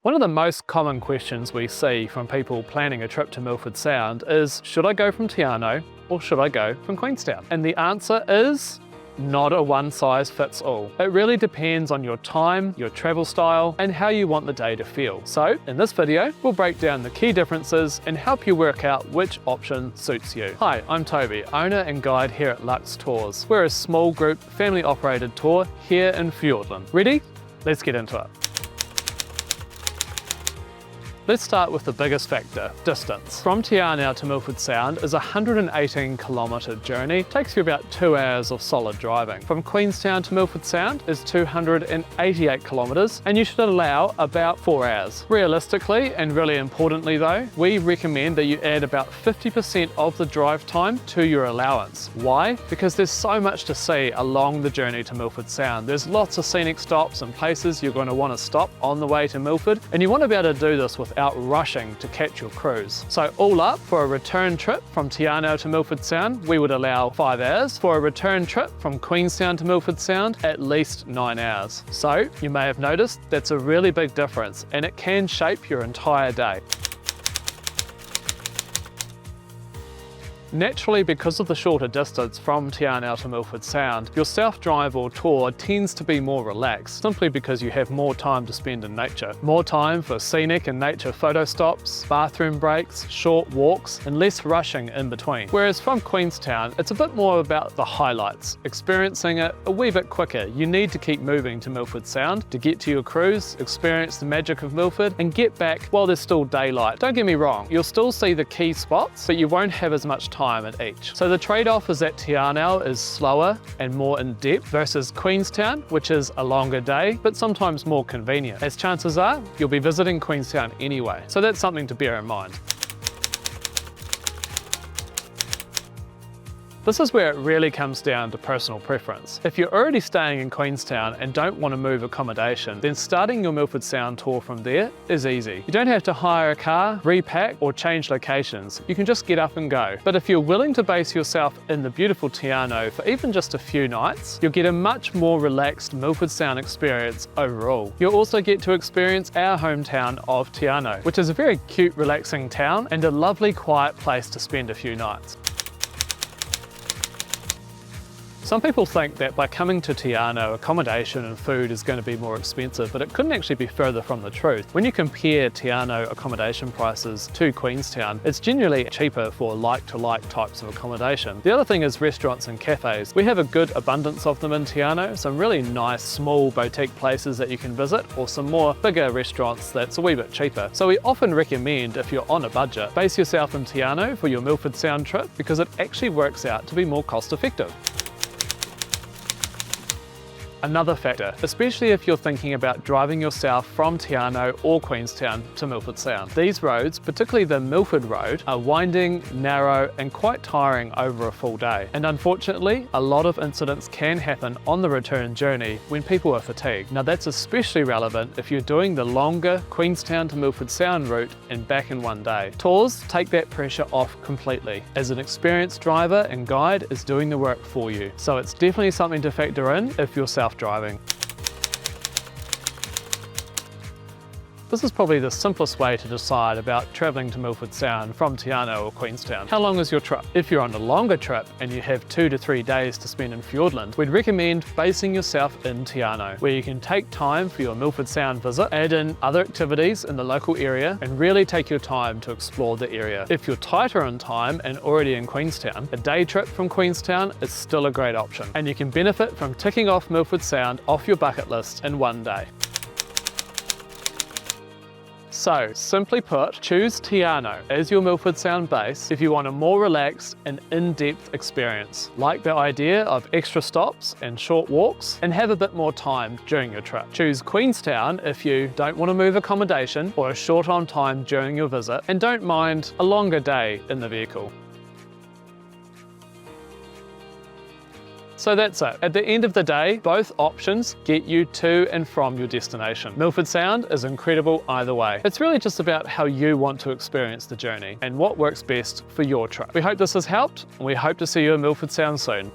One of the most common questions we see from people planning a trip to Milford Sound is, should I go from Te Anau or should I go from Queenstown? And the answer is not a one size fits all. It really depends on your time, your travel style, and how you want the day to feel. So in this video, we'll break down the key differences and help you work out which option suits you. Hi, I'm Toby, owner and guide here at Luxe Tours. We're a small group, family operated tour here in Fiordland. Ready? Let's get into it. Let's start with the biggest factor, distance. From Te Anau to Milford Sound is a 118-kilometre journey. It takes you about 2 hours of solid driving. From Queenstown to Milford Sound is 288 kilometres, and you should allow about 4 hours. Realistically, and really importantly though, we recommend that you add about 50% of the drive time to your allowance. Why? Because there's so much to see along the journey to Milford Sound. There's lots of scenic stops and places you're going to want to stop on the way to Milford, and you want to be able to do this without rushing to catch your cruise. So all up, for a return trip from Te Anau to Milford Sound, we would allow 5 hours. For a return trip from Queenstown to Milford Sound, at least 9 hours. So you may have noticed that's a really big difference, and it can shape your entire day. Naturally, because of the shorter distance from Te Anau to Milford Sound, your self-drive or tour tends to be more relaxed, simply because you have more time to spend in nature. More time for scenic and nature photo stops, bathroom breaks, short walks, and less rushing in between. Whereas from Queenstown, it's a bit more about the highlights, experiencing it a wee bit quicker. You need to keep moving to Milford Sound to get to your cruise, experience the magic of Milford, and get back while there's still daylight. Don't get me wrong, you'll still see the key spots, but you won't have as much time at each. So the trade-off is that Te Anau is slower and more in depth versus Queenstown, which is a longer day, but sometimes more convenient, as chances are you'll be visiting Queenstown anyway. So that's something to bear in mind. This is where it really comes down to personal preference. If you're already staying in Queenstown and don't want to move accommodation, then starting your Milford Sound tour from there is easy. You don't have to hire a car, repack, or change locations. You can just get up and go. But if you're willing to base yourself in the beautiful Te Anau for even just a few nights, you'll get a much more relaxed Milford Sound experience overall. You'll also get to experience our hometown of Te Anau, which is a very cute, relaxing town and a lovely, quiet place to spend a few nights. Some people think that by coming to Te Anau, accommodation and food is going to be more expensive, but it couldn't actually be further from the truth. When you compare Te Anau accommodation prices to Queenstown, it's generally cheaper for like-to-like types of accommodation. The other thing is restaurants and cafes. We have a good abundance of them in Te Anau, some really nice small boutique places that you can visit, or some more bigger restaurants that's a wee bit cheaper. So we often recommend, if you're on a budget, base yourself in Te Anau for your Milford Sound trip, because it actually works out to be more cost effective. Another factor, especially if you're thinking about driving yourself from Te Anau or Queenstown to Milford Sound. These roads, particularly the Milford Road, are winding, narrow, and quite tiring over a full day. And unfortunately, a lot of incidents can happen on the return journey when people are fatigued. Now that's especially relevant if you're doing the longer Queenstown to Milford Sound route and back in one day. Tours take that pressure off completely, as an experienced driver and guide is doing the work for you. So it's definitely something to factor in if you're self-driving. This is probably the simplest way to decide about travelling to Milford Sound from Te Anau or Queenstown. How long is your trip? If you're on a longer trip and you have 2 to 3 days to spend in Fiordland, we'd recommend basing yourself in Te Anau, where you can take time for your Milford Sound visit, add in other activities in the local area, and really take your time to explore the area. If you're tighter on time and already in Queenstown, a day trip from Queenstown is still a great option, and you can benefit from ticking off Milford Sound off your bucket list in one day. So, simply put, choose Te Anau as your Milford Sound base if you want a more relaxed and in-depth experience. Like the idea of extra stops and short walks, and have a bit more time during your trip. Choose Queenstown if you don't want to move accommodation or are short on time during your visit and don't mind a longer day in the vehicle. So that's it. At the end of the day, both options get you to and from your destination. Milford Sound is incredible either way. It's really just about how you want to experience the journey and what works best for your trip. We hope this has helped, and we hope to see you in Milford Sound soon.